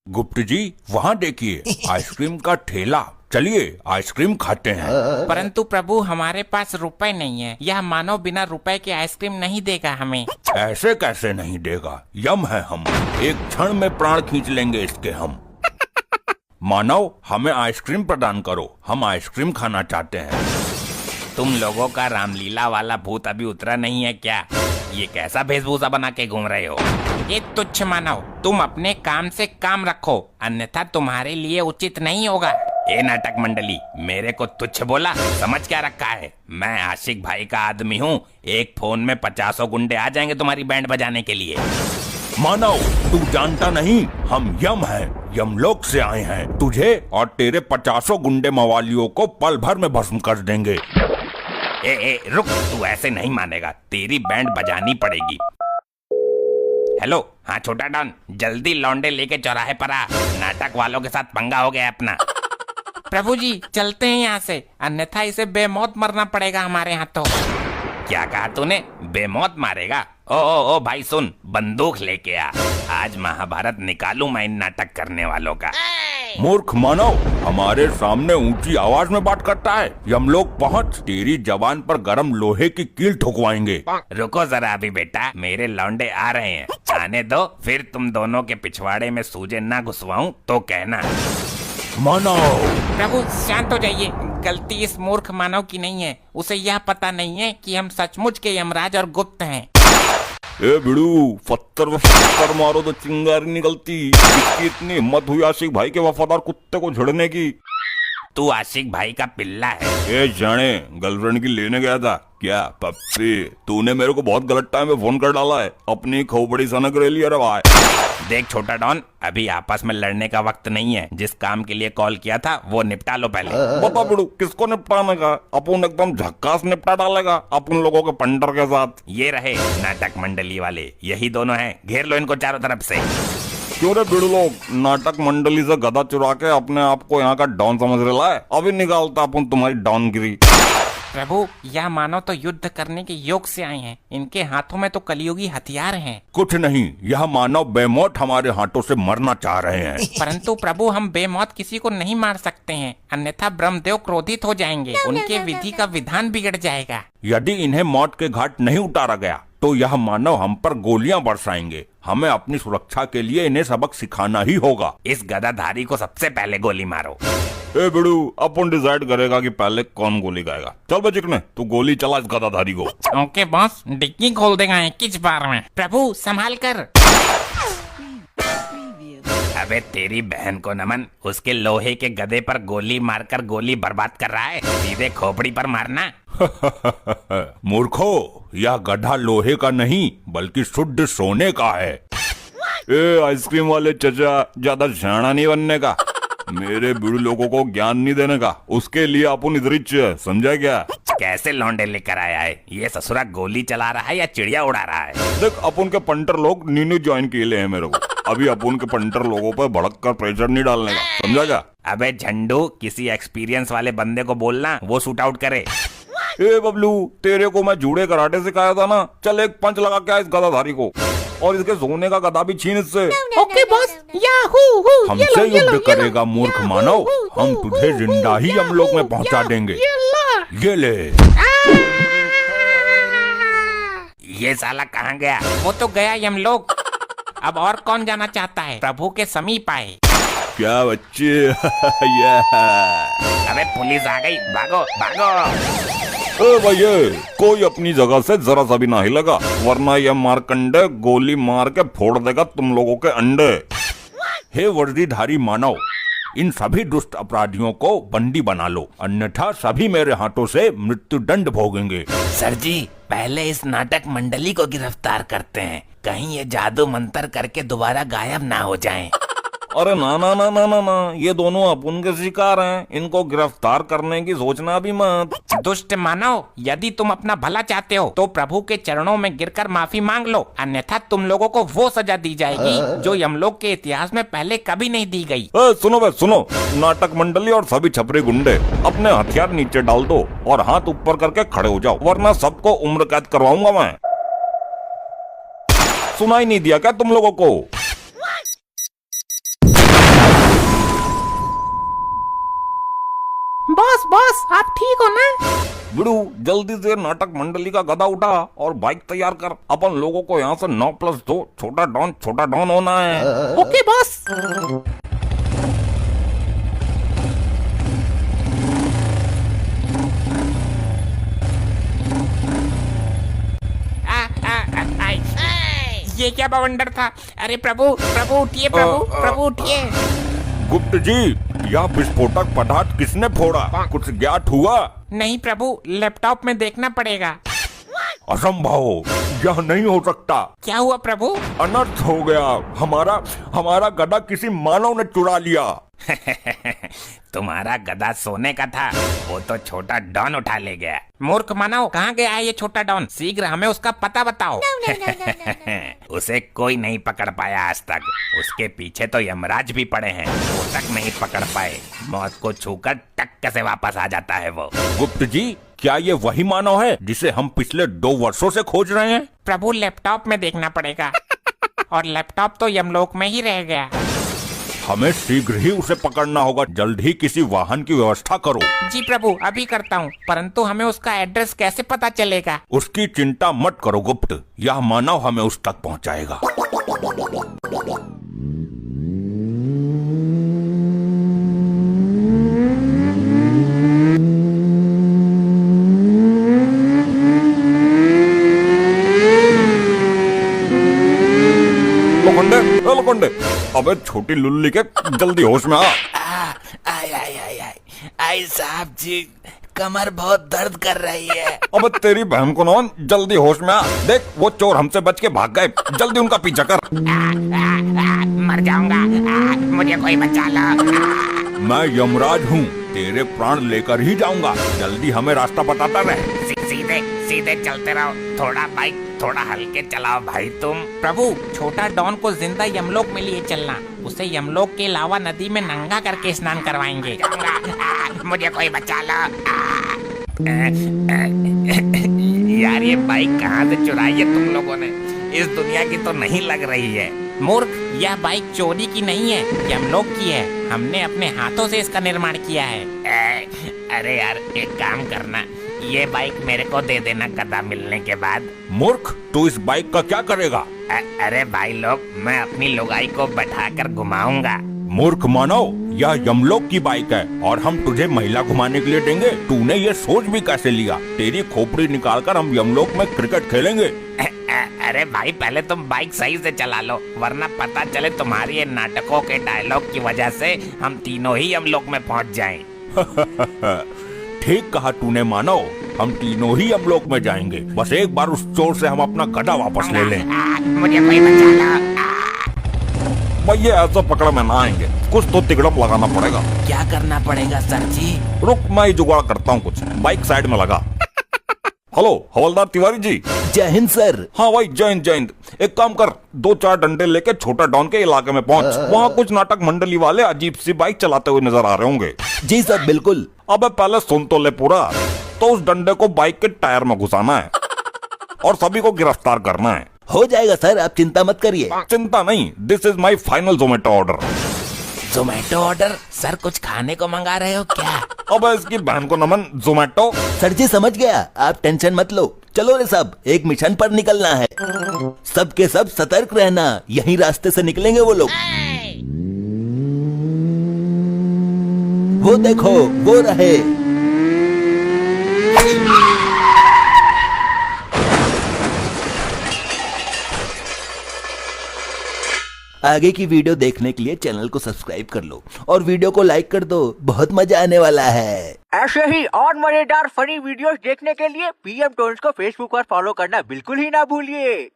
गुप्त जी वहाँ देखिए आइसक्रीम का ठेला, चलिए आइसक्रीम खाते हैं। परंतु प्रभु हमारे पास रुपए नहीं है, यह मानव बिना रुपए के आइसक्रीम नहीं देगा हमें। ऐसे कैसे नहीं देगा, यम है हम, एक क्षण में प्राण खींच लेंगे इसके हम। मानव हमें आइसक्रीम प्रदान करो, हम आइसक्रीम खाना चाहते हैं। तुम लोगों का रामलीला वाला भूत अभी उतरा नहीं है क्या? ये कैसा वेशभूषा बना के घूम रहे हो? ये तुच्छ मानव, तुम अपने काम से काम रखो, अन्यथा तुम्हारे लिए उचित नहीं होगा। ए नाटक मंडली, मेरे को तुच्छ बोला, समझ क्या रखा है? मैं आशिक भाई का आदमी हूँ, एक फोन में 50 गुंडे आ जाएंगे तुम्हारी बैंड बजाने के लिए। मानव तू जानता नहीं, हम यम हैं, यमलोक से आए हैं, तुझे और तेरे 50 गुंडे मवालियों को पल भर में भस्म कर देंगे। ए रुक, तू ऐसे नहीं मानेगा, तेरी बैंड बजानी पड़ेगी। हेलो, हाँ छोटा डॉन, जल्दी लौंडे लेके चौराहे पर आ, नाटक वालों के साथ पंगा हो गया अपना। प्रभु जी चलते हैं यहाँ से, अन्यथा इसे बेमौत मरना पड़ेगा हमारे हाथों। क्या कहा तूने? बेमौत मारेगा? ओ भाई सुन, बंदूक लेके आ, आज महाभारत निकालूं मैं इन नाटक करने वालों का। मूर्ख मानव, हमारे सामने ऊंची आवाज में बात करता है, यमलोक पहुंच, तेरी जबान पर गरम लोहे की कील ठुकवाएंगे। रुको जरा अभी बेटा, मेरे लौंडे आ रहे हैं, आने दो, फिर तुम दोनों के पिछवाड़े में सूजे ना घुसवाऊं तो कहना। मानव प्रभु शांत हो जाइए, गलती इस मूर्ख मानव की नहीं है, उसे यह पता नहीं है कि हम सचमुच के यमराज और गुप्त हैं। ए बिड़ू, पत्थर मारो तो चिंगारी निकलती, इसकी इतनी हिम्मत हुई आशिक भाई के वफादार कुत्ते को झड़ने की। तू आशिक भाई का पिल्ला है। ए जाने, गर्लफ्रेंड की लेने गया था क्या? पप्पी, तूने मेरे को बहुत गलत टाइम में फोन कर डाला है, अपनी खोपड़ी सनक रही है रे भाई। देख छोटा डॉन, अभी आपस में लड़ने का वक्त नहीं है, जिस काम के लिए कॉल किया था वो निपटा लो पहले। बता बिड़ू, किसको निपटाने का? अपन एकदम झक्कास निपटा डालेगा अपन लोगों के पंटर के साथ। ये रहे नाटक मंडली वाले, यही दोनों हैं, घेर लो इनको चारों तरफ से। क्यों रे बिड़ू लोग, नाटक मंडली से गधा चुरा के अपने आप को यहाँ का डॉन समझ रहा है? अभी निकालता अपन तुम्हारी डॉनगिरी। प्रभु यह मानव तो युद्ध करने के योग से आए हैं, इनके हाथों में तो कलियुगी हथियार हैं। कुछ नहीं, यह मानव बेमौत हमारे हाथों से मरना चाह रहे हैं। परंतु प्रभु हम बेमौत किसी को नहीं मार सकते हैं, अन्यथा ब्रह्मदेव क्रोधित हो जाएंगे, उनके विधि का विधान बिगड़ जाएगा। यदि इन्हें मौत के घाट नहीं उतारा गया तो यह मानव हम पर गोलियां बरसाएंगे। हमें अपनी सुरक्षा के लिए इन्हें सबक सिखाना ही होगा। इस गदाधारी को सबसे पहले गोली मारो। ए बिड़ू, अपन डिसाइड करेगा कि पहले कौन गोली खाएगा। चल बे चिकने, तू गोली चला इस गदाधारी को। ओके बॉस, डिक्की खोल देगा किस बार में। प्रभु संभाल कर। अबे तेरी बहन को नमन, उसके लोहे के गदे पर गोली मारकर गोली बर्बाद कर रहा है, सीधे खोपड़ी पर मारना। मूर्खो, यह गधा लोहे का नहीं बल्कि शुद्ध सोने का है। ए आइसक्रीम वाले चचा, ज्यादा शाना नहीं बनने का, मेरे बिड़ू लोगों को ज्ञान नहीं देने का, उसके लिए अपन इधर समझा क्या? कैसे लौंडे लेकर आया है ये? ससुरा गोली चला रहा है या चिड़िया उड़ा रहा है? देख, अपन के पंटर लोग नीनू ज्वाइन किए ले हैं मेरे को, अभी अपन के पंटर लोगों पर भड़क कर प्रेशर नहीं डालने का, समझा क्या? अबे झंडू, किसी एक्सपीरियंस वाले बंदे को बोलना, वो शूट आउट करे। ए बबलू, तेरे को मैं जूड़े कराटे सिखाया था ना, चल एक पंच लगा क्या इस गदाधारी को, और इसके सोने का गदा भी छीन इससे। ओके बॉस, याहू, हमसे युद्ध करेगा मूर्ख मानव, हम तुझे जिंदा ही यमलोक में पहुंचा देंगे। ये ले। ये साला कहाँ गया? वो तो गया यमलोक, अब और कौन जाना चाहता है? प्रभु के समीप आए। क्या बच्चे? अबे पुलिस आ गई, भागो भागो। ए भैया, कोई अपनी जगह से जरा सा भी ना हिलेगा, वरना यह मारकंडे गोली मार के फोड़ देगा तुम लोगों के अंडे। हे वर्दीधारी मानव, इन सभी दुष्ट अपराधियों को बंदी बना लो, अन्यथा सभी मेरे हाथों से मृत्यु दंड भोगेंगे। सर जी, पहले इस नाटक मंडली को गिरफ्तार करते हैं, कहीं ये जादू मंत्र करके दोबारा गायब ना हो जाएं। अरे ना ना ना ना ना ना, ये दोनों अपन के शिकार हैं, इनको गिरफ्तार करने की सोचना भी मत। दुष्ट मानव, यदि तुम अपना भला चाहते हो तो प्रभु के चरणों में गिरकर माफी मांग लो, अन्यथा तुम लोगों को वो सजा दी जाएगी जो यमलोक के इतिहास में पहले कभी नहीं दी गई। सुनो बे सुनो, नाटक मंडली और सभी छपरी गुंडे, अपने हथियार नीचे डाल दो और हाथ ऊपर करके खड़े हो जाओ, वरना सबको उम्र कैद करवाऊंगा मैं। सुनाई नहीं दिया क्या तुम लोगों को? बॉस बॉस आप ठीक हो ना? बिड़ू जल्दी से नाटक मंडली का गदा उठा और बाइक तैयार कर। अपन लोगों को यहाँ से 9+2 छोटा डॉन होना है। Okay boss. ये क्या बवंडर था? अरे प्रभु प्रभु उठिए, प्रभु उठिए। गुप्त जी, यह विस्फोटक पदार्थ किसने फोड़ा? कुछ ज्ञात हुआ? नहीं प्रभु, लैपटॉप में देखना पड़ेगा। असंभव, यह नहीं हो सकता। क्या हुआ प्रभु? अनर्थ हो गया। हमारा गदा किसी मानव ने चुरा लिया। तुम्हारा गदा सोने का था, वो तो छोटा डॉन उठा ले गया। मूर्ख मानव, कहाँ गया है ये छोटा डॉन? शीघ्र हमें उसका पता बताओ। उसे कोई नहीं पकड़ पाया आज तक। उसके पीछे तो यमराज भी पड़े हैं, वो तक नहीं पकड़ पाए। मौत को छूकर टक्क से वापस आ जाता है वो। गुप्त जी, क्या ये वही मानव है जिसे हम पिछले 2 वर्षों से खोज रहे हैं? प्रभु लैपटॉप में देखना पड़ेगा। और लैपटॉप तो यमलोक में ही रह गया। हमें शीघ्र ही उसे पकड़ना होगा। जल्द ही किसी वाहन की व्यवस्था करो। जी प्रभु, अभी करता हूँ, परंतु हमें उसका एड्रेस कैसे पता चलेगा? उसकी चिंता मत करो गुप्त, यह मानव हमें उस तक पहुँचाएगा। लोखंडे, अबे छोटी लुल्ली के, जल्दी होश में आ। आई साहब जी, कमर बहुत दर्द कर रही है। अबे तेरी बहन को नौन, जल्दी होश में आ। देख वो चोर हमसे बच के भाग गए, जल्दी उनका पीछा कर। मर जाऊंगा, मुझे कोई बचा लो। मैं यमराज हूँ, तेरे प्राण लेकर ही जाऊंगा। जल्दी हमें रास्ता बताता रहे। सीधे चलते रहो। थोड़ा बाइक थोड़ा हल्के चलाओ भाई तुम। प्रभु, छोटा डॉन को जिंदा यमलोक में लिए चलना। उसे यमलोक के अलावा नदी में नंगा करके स्नान करवाएंगे। मुझे कोई बचा लो। यार ये बाइक कहाँ से चुराई है तुम लोगों ने? इस दुनिया की तो नहीं लग रही है। मूर्ख, यह बाइक चोरी की नहीं है, यमलोक की है। हमने अपने हाथों से इसका निर्माण किया है। अरे यार, एक काम करना, ये बाइक मेरे को दे देना गदा मिलने के बाद। मूर्ख, तू इस बाइक का क्या करेगा? अरे भाई लोग, मैं अपनी लुगाई को बैठाकर घुमाऊंगा। मूर्ख मानव, यह यमलोक की बाइक है और हम तुझे महिला घुमाने के लिए देंगे। तूने ये सोच भी कैसे लिया? तेरी खोपड़ी निकालकर हम यमलोक में क्रिकेट खेलेंगे। अरे भाई, पहले तुम बाइक सही से चला लो, वरना पता चले तुम्हारी ये नाटकों के डायलॉग की वजह से हम तीनों ही यमलोक में पहुंच जाएं। ठीक कहा तूने मानव, हम तीनों ही यमलोक में जाएंगे। बस एक बार उस चोर से हम अपना गदा वापस ले लें। मुझे कोई बचा लो। भैया ऐसा पकड़ में ना आएंगे, कुछ तो तिगड़म लगाना पड़ेगा। क्या करना पड़ेगा सर जी? रुक, मैं ही जुगाड़ करता हूँ कुछ। बाइक साइड में लगा। हेलो हवलदार तिवारी जी। जय हिंद सर। हाँ भाई, जय हिंद। एक काम कर, 2-4 डंडे लेके छोटा डॉन के इलाके में पहुंच। वहाँ कुछ नाटक मंडली वाले अजीब सी बाइक चलाते हुए नजर आ रहे होंगे। जी सर, बिल्कुल। अबे पहले सुन तो ले पूरा। तो उस डंडे को बाइक के टायर में घुसाना है और सभी को गिरफ्तार करना है। हो जाएगा सर, आप चिंता मत करिए। चिंता नहीं, this is my final Zomato order. Zomato order? Sir कुछ खाने को मंगा रहे हो क्या? अब इसकी बहन को नमन, जोमेटो। सर जी समझ गया, आप टेंशन मत लो। चलो रे सब, एक मिशन पर निकलना है। सबके सब सतर्क रहना, यही रास्ते से निकलेंगे वो लोग। वो देखो, वो रहे। आगे की वीडियो देखने के लिए चैनल को सब्सक्राइब कर लो और वीडियो को लाइक कर दो, बहुत मजा आने वाला है। ऐसे ही और मजेदार फनी वीडियोस देखने के लिए PM टोन्स को फेसबुक पर फॉलो करना बिल्कुल ही ना भूलिए।